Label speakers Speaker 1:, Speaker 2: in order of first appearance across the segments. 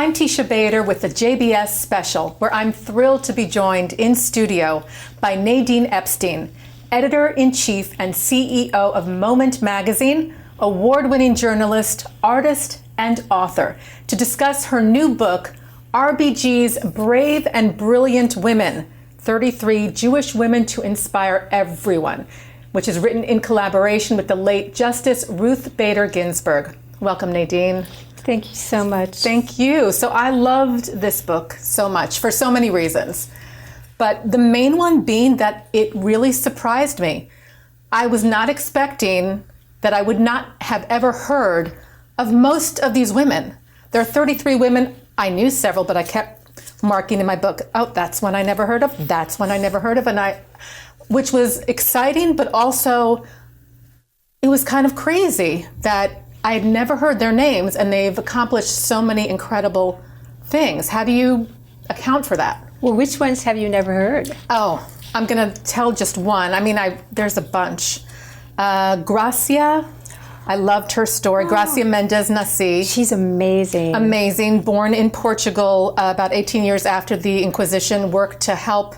Speaker 1: I'm Teisha Bader with the JBS Special, where I'm thrilled to be joined in studio by Nadine Epstein, Editor-in-Chief and CEO of Moment Magazine, award-winning journalist, artist, and author, to discuss her new book, RBG's Brave and Brilliant Women, 33 Jewish Women to Inspire Everyone, which is written in collaboration with the late Justice Ruth Bader Ginsburg. Welcome, Nadine.
Speaker 2: Thank you so much.
Speaker 1: Thank you. So I loved this book so much for so many reasons, but the main one being that it really surprised me. I was not expecting that I would not have ever heard of most of these women. There are 33 women. I knew several, but I kept marking in my book, oh, that's one I never heard of, that's one I never heard of, which was exciting, but also it was kind of crazy that I had never heard their names, and they've accomplished so many incredible things. How do you account for that?
Speaker 2: Well, which ones have you never heard?
Speaker 1: Oh, I'm going to tell just one. I mean, there's a bunch. Gracia, I loved her story. Gracia Mendez Nasi.
Speaker 2: She's amazing.
Speaker 1: Amazing. Born in Portugal about 18 years after the Inquisition, worked to help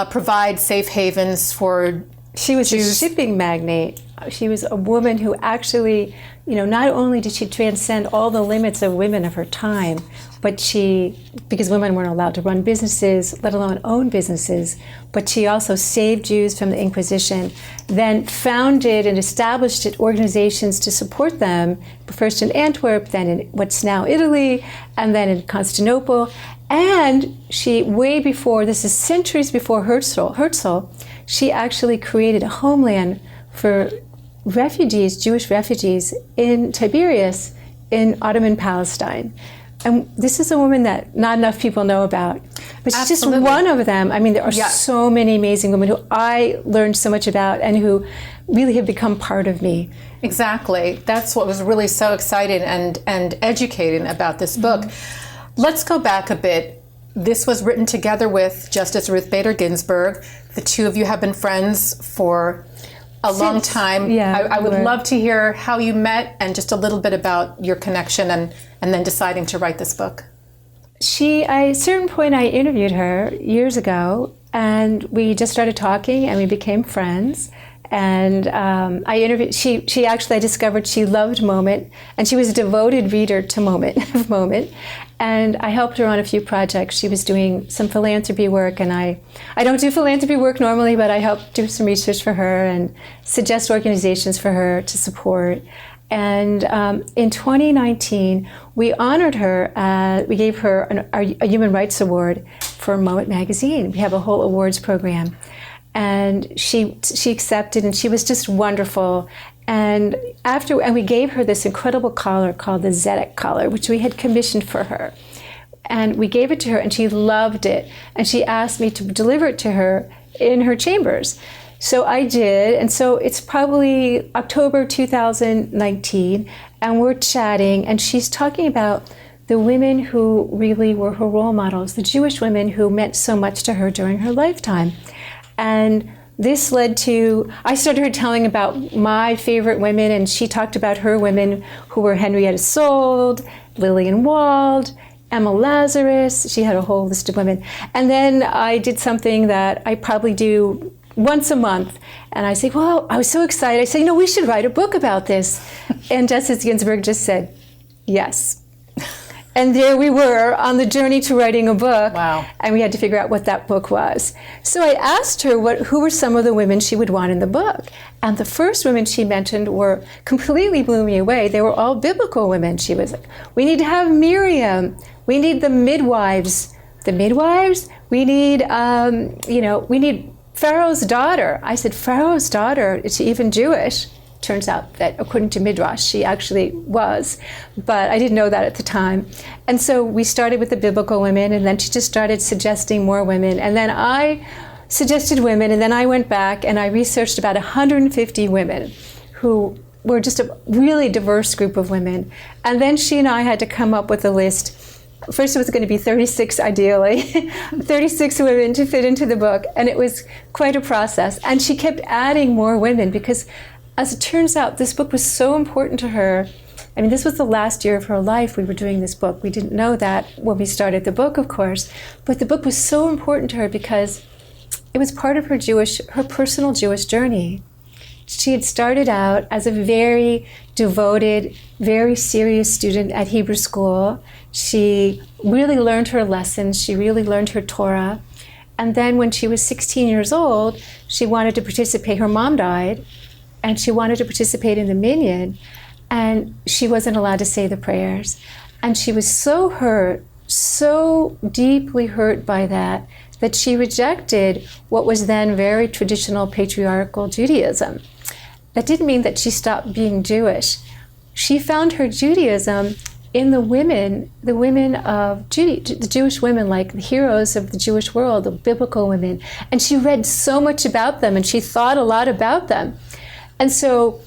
Speaker 1: provide safe havens for
Speaker 2: She was
Speaker 1: Jews.
Speaker 2: a shipping magnate. She was a woman who actually, not only did she transcend all the limits of women of her time, but because women weren't allowed to run businesses, let alone own businesses, but she also saved Jews from the Inquisition, then founded and established organizations to support them, first in Antwerp, then in what's now Italy, and then in Constantinople. And she, way before, this is centuries before Herzl, she actually created a homeland for refugees, Jewish refugees in Tiberias in Ottoman Palestine. And this is a woman that not enough people know about. But she's just one of them. I mean, there are so many amazing women who I learned so much about and who really have become part of me.
Speaker 1: Exactly. That's what was really so exciting and educating about this book. Let's go back a bit. This was written together with Justice Ruth Bader Ginsburg. The two of you have been friends for a long time.
Speaker 2: Yeah,
Speaker 1: I would love to hear how you met and just a little bit about your connection and then deciding to write this book.
Speaker 2: At a certain point, I interviewed her years ago, and we just started talking, and we became friends. And I discovered she loved Moment, and she was a devoted reader to Moment. And I helped her on a few projects. She was doing some philanthropy work, and I don't do philanthropy work normally, but I helped do some research for her and suggest organizations for her to support. And in 2019, we honored her. We gave her a Human Rights Award for Moment Magazine. We have a whole awards program. And she accepted, and she was just wonderful. And we gave her this incredible collar called the Zedek collar, which we had commissioned for her. And we gave it to her, and she loved it. And she asked me to deliver it to her in her chambers. So I did, and so it's probably October 2019, and we're chatting, and she's talking about the women who really were her role models, the Jewish women who meant so much to her during her lifetime. And this led to, I started her telling about my favorite women, and she talked about her women who were Henrietta Sold, Lillian Wald, Emma Lazarus. She had a whole list of women. And then I did something that I probably do once a month. And I say, well, I was so excited. I said, we should write a book about this. And Justice Ginsburg just said, yes. And there we were on the journey to writing a book.
Speaker 1: Wow.
Speaker 2: And we had to figure out what that book was. So I asked her who were some of the women she would want in the book. And the first women she mentioned completely blew me away. They were all biblical women. She was like, we need to have Miriam. We need the midwives. The midwives? We need, we need Pharaoh's daughter. I said, Pharaoh's daughter? Is she even Jewish? Turns out that according to Midrash, she actually was, but I didn't know that at the time. And so we started with the biblical women, and then she just started suggesting more women. And then I suggested women, and then I went back and I researched about 150 women who were just a really diverse group of women. And then she and I had to come up with a list. First it was going to be 36 ideally, 36 women to fit into the book, and it was quite a process. And she kept adding more women because, as it turns out, this book was so important to her I mean, this was the last year of her life we were doing this book. We didn't know that when we started the book, of course, but the book was so important to her because it was part of her personal Jewish journey. She had started out as a very devoted, very serious student at Hebrew school. She really learned her lessons. She really learned her Torah. And then when she was 16 years old, she wanted to participate. Her mom died, and she wanted to participate in the minyan, and she wasn't allowed to say the prayers. And she was so hurt, so deeply hurt by that, that she rejected what was then very traditional patriarchal Judaism. That didn't mean that she stopped being Jewish. She found her Judaism in the women of the Jewish women, like the heroes of the Jewish world, the biblical women. And she read so much about them, and she thought a lot about them. And so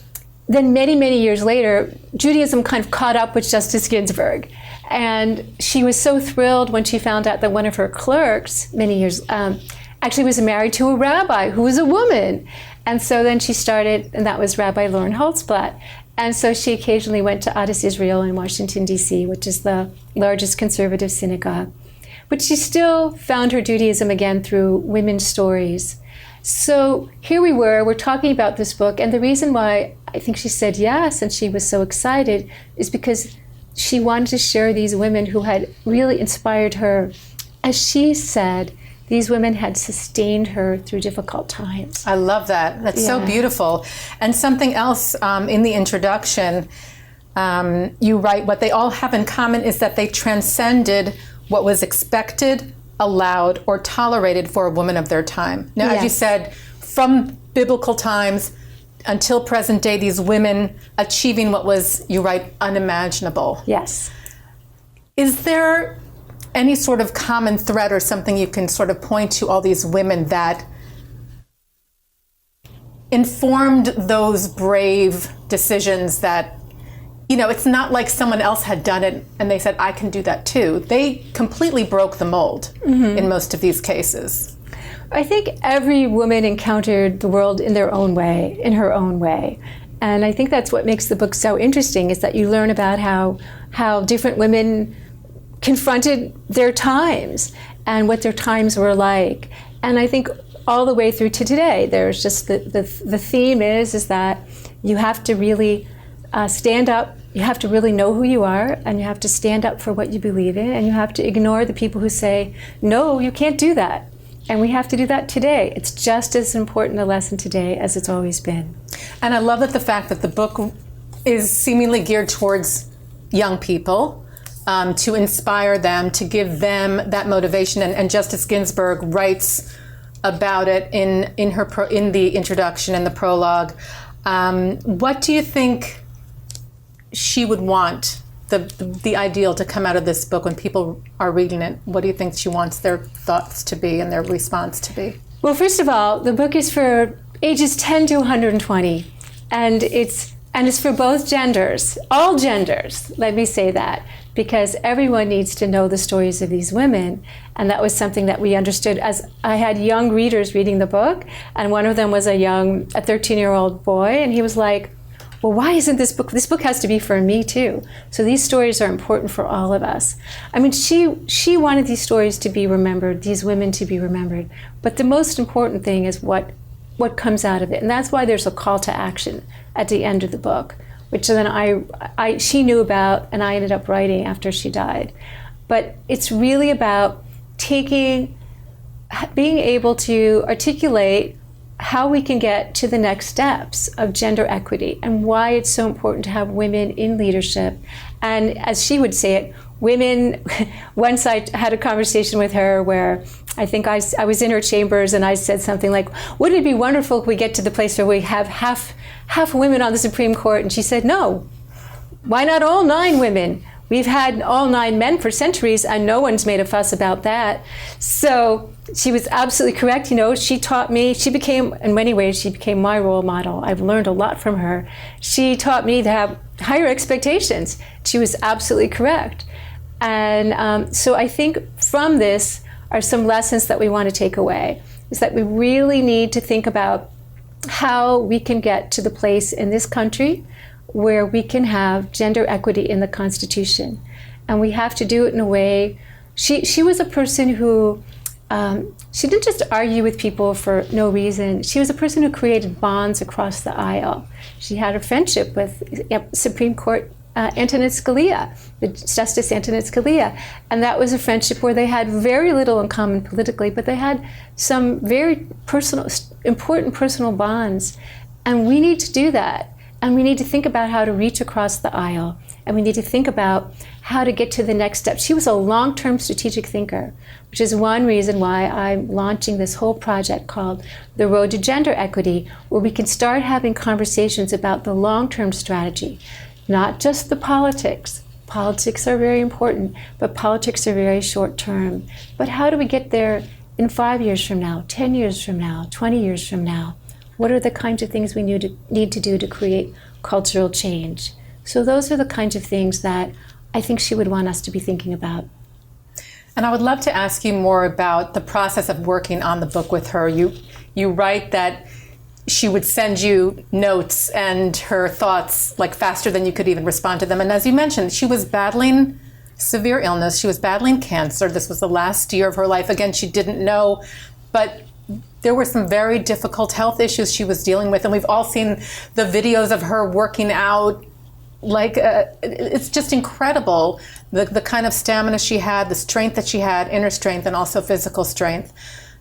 Speaker 2: then many, many years later, Judaism kind of caught up with Justice Ginsburg. And she was so thrilled when she found out that one of her clerks, many years, actually was married to a rabbi who was a woman. And so then she started, and that was Rabbi Lauren Holtzblatt. And so she occasionally went to Adas Israel in Washington, D.C., which is the largest conservative synagogue. But she still found her Judaism again through women's stories. So here we're talking about this book, and the reason why I think she said yes and she was so excited is because she wanted to share these women who had really inspired her. As she said, these women had sustained her through difficult times.
Speaker 1: I love that. That's so beautiful. And something else in the introduction, you write, what they all have in common is that they transcended what was expected, allowed, or tolerated for a woman of their time. Now, as you said, from biblical times until present day, these women achieving what was, you write, unimaginable.
Speaker 2: Yes.
Speaker 1: Is there any sort of common thread or something you can sort of point to all these women that informed those brave decisions that, you know, it's not like someone else had done it and they said, I can do that too. They completely broke the mold in most of these cases.
Speaker 2: I think every woman encountered the world in their own way, in her own way. And I think that's what makes the book so interesting, is that you learn about how different women confronted their times and what their times were like. And I think all the way through to today, there's just the theme is that you have to really stand up. You have to really know who you are, and you have to stand up for what you believe in, and you have to ignore the people who say, no, you can't do that. And we have to do that today. It's just as important a lesson today as it's always been. And
Speaker 1: I love that the fact that the book is seemingly geared towards young people, to inspire them, to give them that motivation. And Justice Ginsburg writes about it in the introduction and the prologue. What do you think she would want, the ideal to come out of this book when people are reading it? What do you think she wants their thoughts to be and their response to be?
Speaker 2: Well, first of all, the book is for ages 10 to 120, and it's for both genders, all genders, let me say that, because everyone needs to know the stories of these women. And that was something that we understood as I had young readers reading the book, and one of them was a 13-year-old boy, and he was like, well, why isn't this book has to be for me too. So these stories are important for all of us. I mean, she wanted these stories to be remembered, these women to be remembered. But the most important thing is what comes out of it. And that's why there's a call to action at the end of the book, which then she knew about and I ended up writing after she died. But it's really about being able to articulate how we can get to the next steps of gender equity and why it's so important to have women in leadership. And as she would say it, women, once I had a conversation with her where I think I was in her chambers and I said something like, wouldn't it be wonderful if we get to the place where we have half women on the Supreme Court? And she said, no, why not all 9 women? We've had all 9 men for centuries and no one's made a fuss about that. So she was absolutely correct. You know, she taught me, in many ways, she became my role model. I've learned a lot from her. She taught me to have higher expectations. She was absolutely correct. And so I think from this are some lessons that we want to take away, is that we really need to think about how we can get to the place in this country where we can have gender equity in the Constitution. And we have to do it in a way. She was a person who, she didn't just argue with people for no reason. She was a person who created bonds across the aisle. She had a friendship with Supreme Court Antonin Scalia, the Justice Antonin Scalia. And that was a friendship where they had very little in common politically, but they had some very personal, important personal bonds. And we need to do that. And we need to think about how to reach across the aisle. And we need to think about how to get to the next step. She was a long-term strategic thinker, which is one reason why I'm launching this whole project called The Road to Gender Equity, where we can start having conversations about the long-term strategy, not just the politics. Politics are very important, but politics are very short-term. But how do we get there in 5 years from now, 10 years from now, 20 years from now? What are the kinds of things we need to do to create cultural change? So those are the kinds of things that I think she would want us to be thinking about.
Speaker 1: And I would love to ask you more about the process of working on the book with her. You write that she would send you notes and her thoughts like faster than you could even respond to them. And as you mentioned, she was battling severe illness. She was battling cancer. This was the last year of her life. Again, she didn't know, but there were some very difficult health issues she was dealing with. And we've all seen the videos of her working out. It's just incredible, the kind of stamina she had, the strength that she had, inner strength and also physical strength.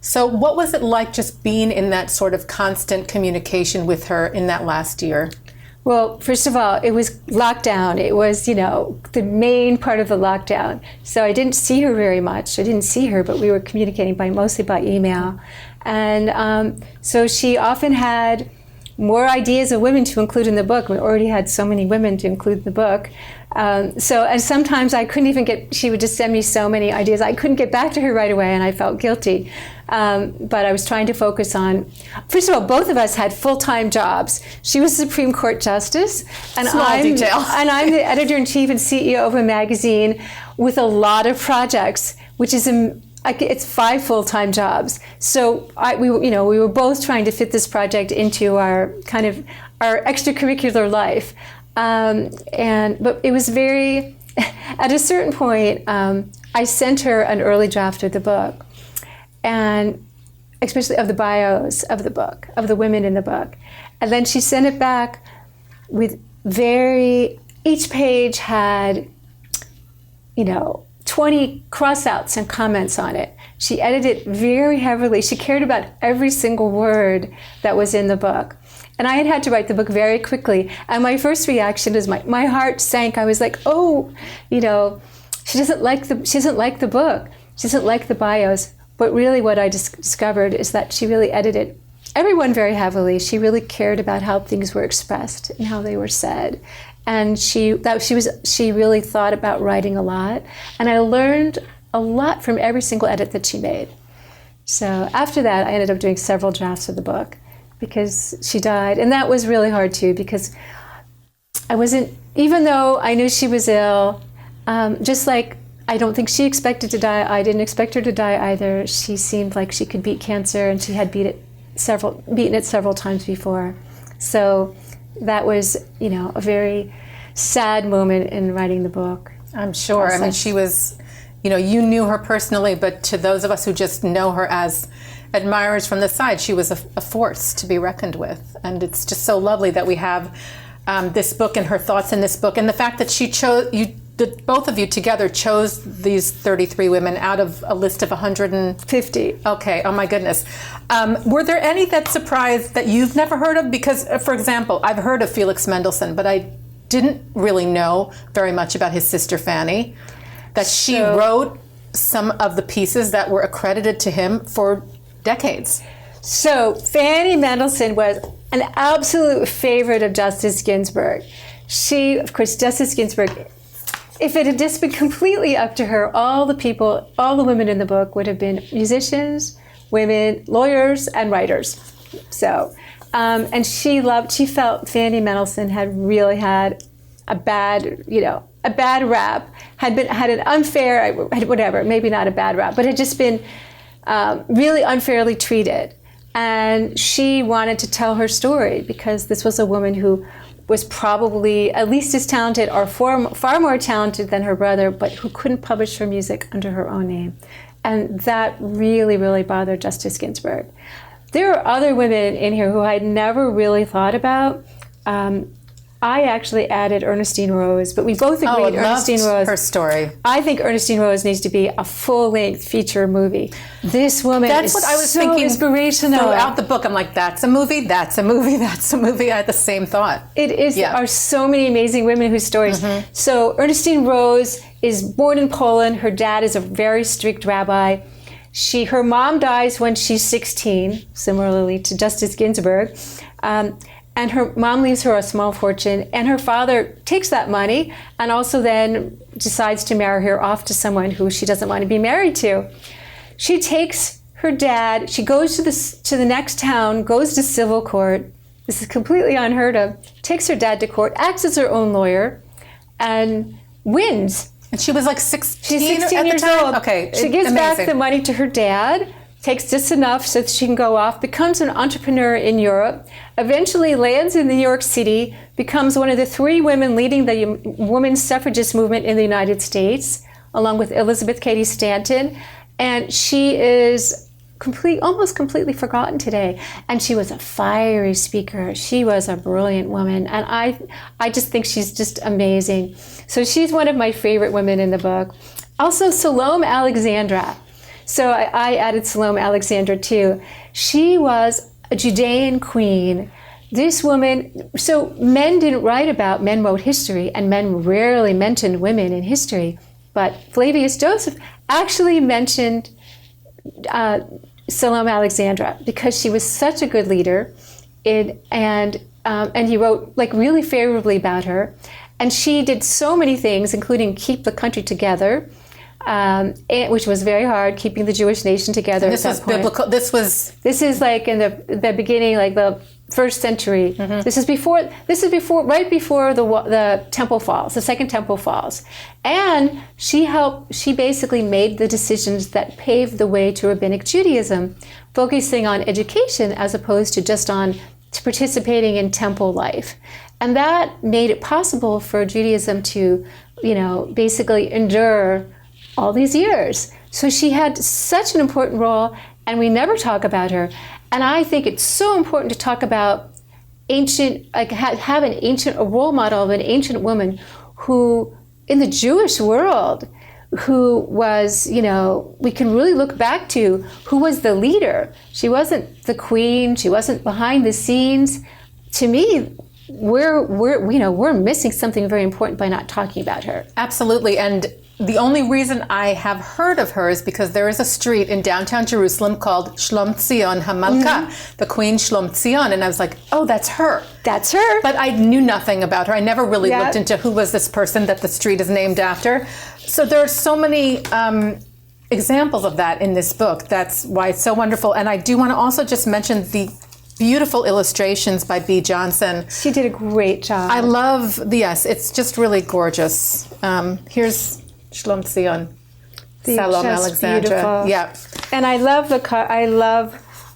Speaker 1: So what was it like just being in that sort of constant communication with her in that last year?
Speaker 2: Well, first of all, it was lockdown. It was, the main part of the lockdown. So I didn't see her very much. I didn't see her, but we were communicating mostly by email. And so she often had more ideas of women to include in the book. We already had so many women to include in the book. And sometimes I couldn't even she would just send me so many ideas. I couldn't get back to her right away, and I felt guilty. But I was trying to focus on, first of all, both of us had full-time jobs. She was Supreme Court Justice, and I'm the editor-in-chief and CEO of a magazine with a lot of projects, which is it's 5 full-time jobs. So we were both trying to fit this project into our extracurricular life. But it was at a certain point, I sent her an early draft of the book, and especially of the bios of the book, of the women in the book. And then she sent it back with each page had, 20 cross-outs and comments on it. She edited it very heavily. She cared about every single word that was in the book. And I had to write the book very quickly. And my first reaction is my heart sank. I was like, she doesn't like the book. She doesn't like the bios. But really what I discovered is that she really edited everyone very heavily. She really cared about how things were expressed and how they were said. And she really thought about writing a lot. And I learned a lot from every single edit that she made. So after that, I ended up doing several drafts of the book because she died. And that was really hard too, because even though I knew she was ill, just like I don't think she expected to die, I didn't expect her to die either. She seemed like she could beat cancer, and she had beaten it several times before. So that was, a very sad moment in writing the book.
Speaker 1: I'm sure. I mean, she was, you knew her personally, but to those of us who just know her as admirers from the side, she was a force to be reckoned with. And it's just so lovely that we have this book and her thoughts in this book. And the fact that she chose, both of you together chose these 33 women out of a list of 150. Okay, oh my goodness. Were there any that surprised that you've never heard of? Because, for example, I've heard of Felix Mendelssohn, but I didn't really know very much about his sister Fanny, that she wrote some of the pieces that were accredited to him for decades.
Speaker 2: So Fanny Mendelssohn was an absolute favorite of Justice Ginsburg. Justice Ginsburg, if it had just been completely up to her, all the women in the book would have been musicians, women, lawyers, and writers. So, and she felt Fanny Mendelssohn had really had a bad rap, had an unfair, whatever, maybe not a bad rap, but had just been really unfairly treated. And she wanted to tell her story because this was a woman who was probably at least as talented or far more talented than her brother, but who couldn't publish her music under her own name. And that really, really bothered Justice Ginsburg. There are other women in here who I'd never really thought about. I actually added Ernestine Rose, but we both agreed Ernestine Rose.
Speaker 1: Her story.
Speaker 2: I think Ernestine Rose needs to be a full-length feature movie. This woman
Speaker 1: That's
Speaker 2: is
Speaker 1: what I was
Speaker 2: so
Speaker 1: thinking
Speaker 2: inspirational.
Speaker 1: Throughout the book, I'm like, that's a movie, that's a movie, that's a movie. I had the same thought.
Speaker 2: It is. There are so many amazing women whose stories. So Ernestine Rose is born in Poland. Her dad is a very strict rabbi. Her mom dies when she's 16, similarly to Justice Ginsburg. And her mom leaves her a small fortune, and her father takes that money and also then decides to marry her off to someone who she doesn't want to be married to. She takes her dad, she goes to the next town, goes to civil court. This is completely unheard of. Takes her dad to court, acts as her own lawyer, and wins.
Speaker 1: And she was like 16,
Speaker 2: She's 16
Speaker 1: at
Speaker 2: years
Speaker 1: the time?
Speaker 2: old.
Speaker 1: Okay,
Speaker 2: She gives back the money to her dad, takes just enough so that she can go off, becomes an entrepreneur in Europe, eventually lands in New York City, becomes one of the 3 women leading the women's suffragist movement in the United States, along with Elizabeth Cady Stanton. And she is almost completely forgotten today. And she was a fiery speaker. She was a brilliant woman. And I just think she's just amazing. So she's one of my favorite women in the book. Also, Salome Alexandra. So I added Salome Alexandra too. She was a Judean queen. This woman, so men didn't write about, men wrote history, and men rarely mentioned women in history. But Flavius Joseph actually mentioned Salome Alexandra because she was such a good leader, and he wrote like really favorably about her. And she did so many things, including keep the country together. Which was very hard, keeping the Jewish nation together.
Speaker 1: This was biblical. This
Speaker 2: is like in the beginning, like the first century. This is right before the temple falls, the second temple falls, and she basically made the decisions that paved the way to rabbinic Judaism, focusing on education as opposed to just on participating in temple life, and that made it possible for Judaism to, basically endure all these years. So she had such an important role, and we never talk about her. And I think it's so important to talk about have a role model of an ancient woman who, in the Jewish world, who was, we can really look back to, who was the leader. She wasn't the queen, she wasn't behind the scenes. To me, we're missing something very important by not talking about her.
Speaker 1: Absolutely. And the only reason I have heard of her is because there is a street in downtown Jerusalem called Shlom Tzion HaMalka, the Queen Shlom Tzion. And I was like, oh, that's her.
Speaker 2: That's her.
Speaker 1: But I knew nothing about her. I never really looked into who was this person that the street is named after. So there are so many examples of that in this book. That's why it's so wonderful. And I do want to also just mention the beautiful illustrations by B. Johnson.
Speaker 2: She did a great job.
Speaker 1: I love it's just really gorgeous. Here's Shlom Tzion, Salome Alexandra.
Speaker 2: Beautiful.
Speaker 1: Yeah,
Speaker 2: and I love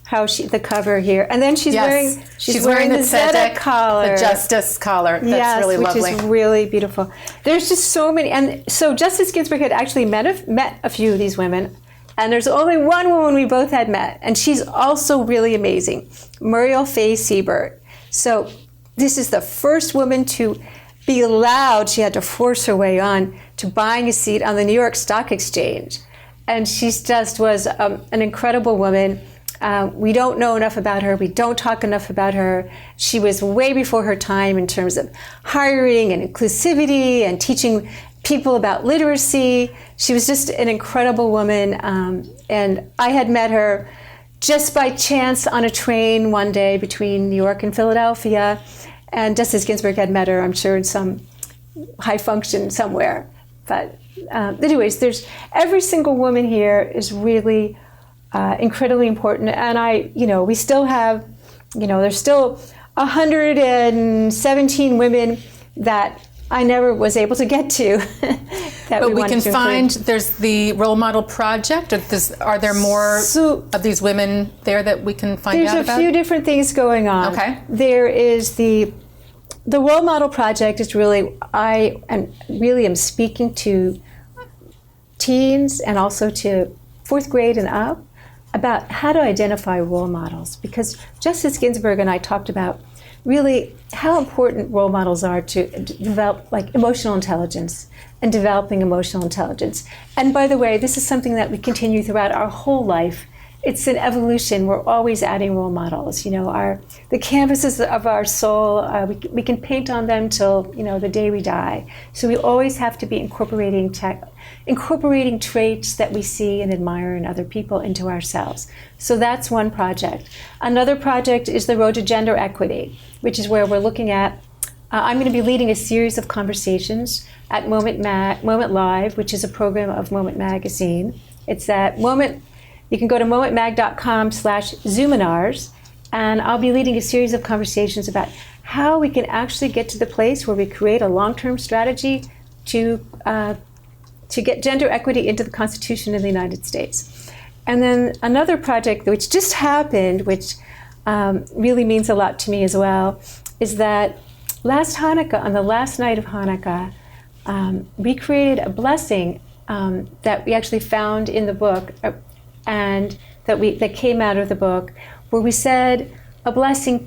Speaker 2: how the cover here. And then she's wearing the tzedek collar,
Speaker 1: the justice collar. That's really lovely.
Speaker 2: Which is really beautiful. There's just so many, and so Justice Ginsburg had actually met a few of these women. And there's only one woman we both had met, and she's also really amazing, Muriel Faye Siebert. So this is the first woman to be allowed, she had to force her way on, to buying a seat on the New York Stock Exchange. And she just was an incredible woman. We don't know enough about her. We don't talk enough about her. She was way before her time in terms of hiring and inclusivity and teaching people about literacy. She was just an incredible woman. And I had met her just by chance on a train one day between New York and Philadelphia. And Justice Ginsburg had met her, I'm sure, in some high function somewhere. But anyways, there's every single woman here is really incredibly important. And we still have, there's still 117 women that I never was able to get to.
Speaker 1: But we can find, there's the Role Model Project. Are there more of these women there that we can find out about?
Speaker 2: There's a few different things going on.
Speaker 1: Okay.
Speaker 2: There is the the Role Model Project is really, I am speaking to teens and also to fourth grade and up about how to identify role models, because Justice Ginsburg and I talked about really how important role models are to develop like emotional intelligence and developing emotional intelligence. And by the way, this is something that we continue throughout our whole life. It's an evolution. We're always adding role models. You know, the canvases of our soul, we can paint on them till, you know, the day we die. So we always have to be incorporating traits that we see and admire in other people into ourselves. So that's one project. Another project is the Road to Gender Equity, which is where we're looking at, I'm going to be leading a series of conversations at Moment Live, which is a program of Moment Magazine. It's at Moment. You can go to momentmag.com/Zoominars, and I'll be leading a series of conversations about how we can actually get to the place where we create a long-term strategy to get gender equity into the Constitution of the United States. And then another project which just happened, which really means a lot to me as well, is that last Hanukkah, on the last night of Hanukkah, we created a blessing that we actually found in the book, and that came out of the book, where we said a blessing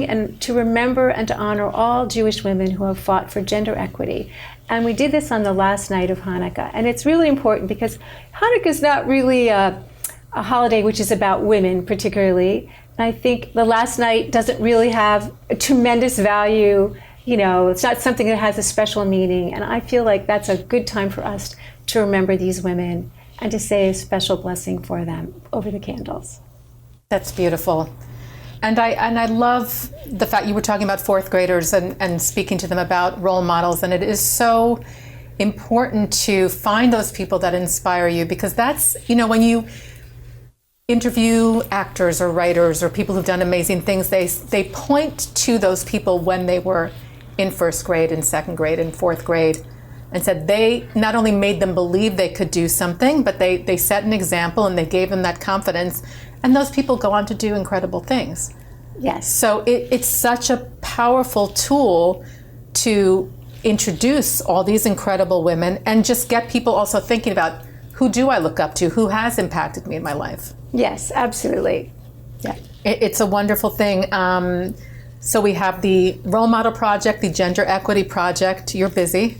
Speaker 2: and to remember and to honor all Jewish women who have fought for gender equity. And we did this on the last night of Hanukkah. And it's really important because Hanukkah is not really a holiday which is about women particularly. And I think the last night doesn't really have a tremendous value. You know, it's not something that has a special meaning. And I feel like that's a good time for us to remember these women and to say a special blessing for them over the candles.
Speaker 1: That's beautiful. And I love the fact you were talking about fourth graders and speaking to them about role models. And it is so important to find those people that inspire you, because that's, you know, when you interview actors or writers or people who've done amazing things, they point to those people when they were in first grade and second grade and fourth grade, and said they not only made them believe they could do something, but they set an example and they gave them that confidence. And those people go on to do incredible things.
Speaker 2: Yes.
Speaker 1: So it's such a powerful tool to introduce all these incredible women and just get people also thinking about, who do I look up to? Who has impacted me in my life?
Speaker 2: Yes, absolutely. Yeah.
Speaker 1: It's a wonderful thing. So we have the Role Model Project, the Gender Equity Project. You're busy.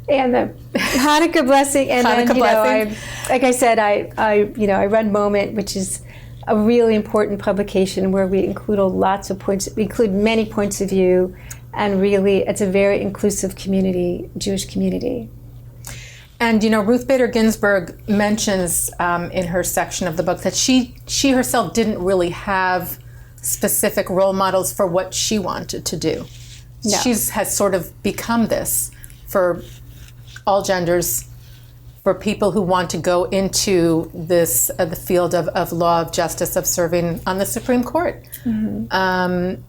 Speaker 2: And the Hanukkah blessing, and
Speaker 1: Hanukkah
Speaker 2: then,
Speaker 1: blessing.
Speaker 2: Like I said, I run Moment, which is a really important publication where we include lots of points. We include many points of view, and really, it's a very inclusive community, Jewish community.
Speaker 1: And you know, Ruth Bader Ginsburg mentions in her section of the book that she herself didn't really have specific role models for what she wanted to do.
Speaker 2: No.
Speaker 1: She has sort of become this for all genders, for people who want to go into this the field of law, of justice, of serving on the Supreme Court. Mm-hmm.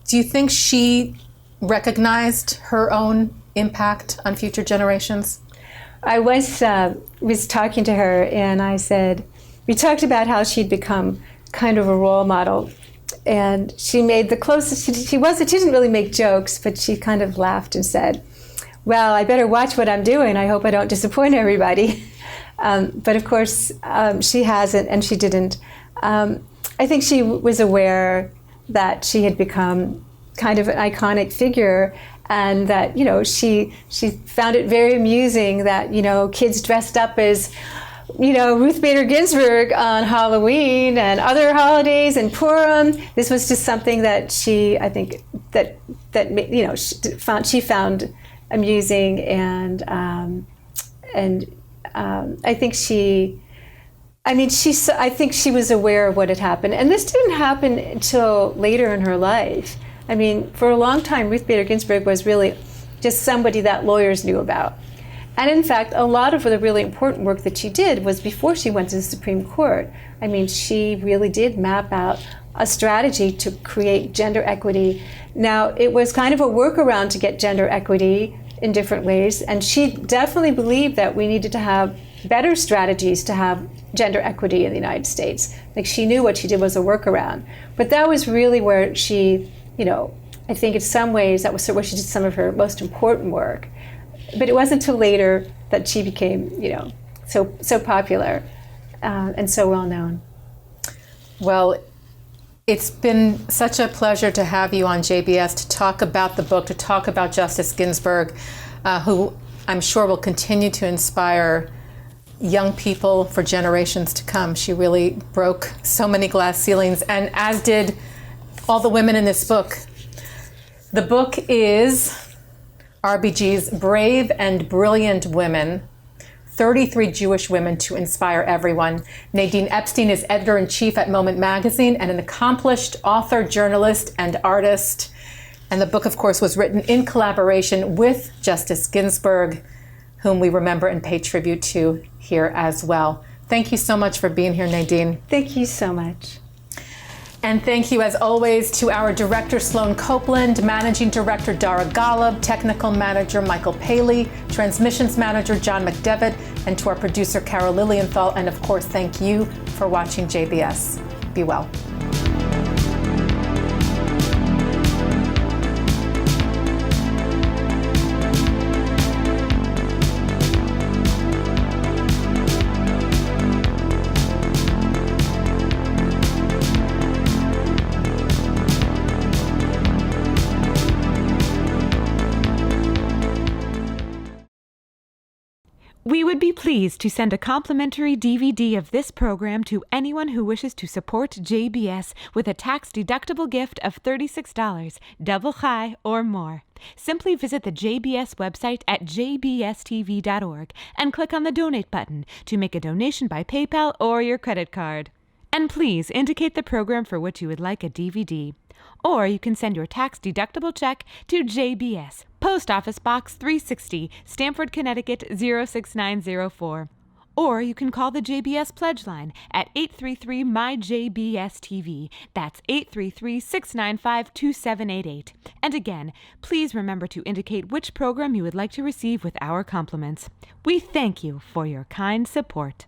Speaker 1: Do you think she recognized her own impact on future generations?
Speaker 2: I was talking to her, and I said, we talked about how she'd become kind of a role model, and she made the closest. She didn't really make jokes, but she kind of laughed and said, well, I better watch what I'm doing. I hope I don't disappoint everybody. But of course, she hasn't, and she didn't. I think she was aware that she had become kind of an iconic figure, and that, you know, she found it very amusing that, you know, kids dressed up as, you know, Ruth Bader Ginsburg on Halloween and other holidays and Purim. This was just something that she, I think, that you know, she found amusing, and I think I think she was aware of what had happened, and this didn't happen until later in her life. I mean, for a long time, Ruth Bader Ginsburg was really just somebody that lawyers knew about. And in fact, a lot of the really important work that she did was before she went to the Supreme Court. I mean, she really did map out a strategy to create gender equity. Now, it was kind of a workaround to get gender equity in different ways, and she definitely believed that we needed to have better strategies to have gender equity in the United States. Like, she knew what she did was a workaround. But that was really where she, you know, I think in some ways that was sort of where she did some of her most important work. But it wasn't until later that she became, so popular and so well known.
Speaker 1: Well, it's been such a pleasure to have you on JBS to talk about the book, to talk about Justice Ginsburg, who I'm sure will continue to inspire young people for generations to come. She really broke so many glass ceilings, and as did all the women in this book. The book is RBG's Brave and Brilliant Women, 33 Jewish Women to Inspire Everyone. Nadine Epstein is editor-in-chief at Moment Magazine and an accomplished author, journalist, and artist. And the book, of course, was written in collaboration with Justice Ginsburg, whom we remember and pay tribute to here as well. Thank you so much for being here, Nadine.
Speaker 2: Thank you so much.
Speaker 1: And thank you, as always, to our director, Sloan Copeland, managing director, Dara Golub, technical manager, Michael Paley, transmissions manager, John McDevitt, and to our producer, Carol Lilienthal. And of course, thank you for watching JBS. Be well.
Speaker 3: We would be pleased to send a complimentary DVD of this program to anyone who wishes to support JBS with a tax-deductible gift of $36, double high or more. Simply visit the JBS website at jbstv.org and click on the Donate button to make a donation by PayPal or your credit card. And please indicate the program for which you would like a DVD. Or you can send your tax-deductible check to JBS, Post Office Box 360, Stamford, Connecticut 06904. Or you can call the JBS Pledge Line at 833-MY-JBS-TV. That's 833-695-2788. And again, please remember to indicate which program you would like to receive with our compliments. We thank you for your kind support.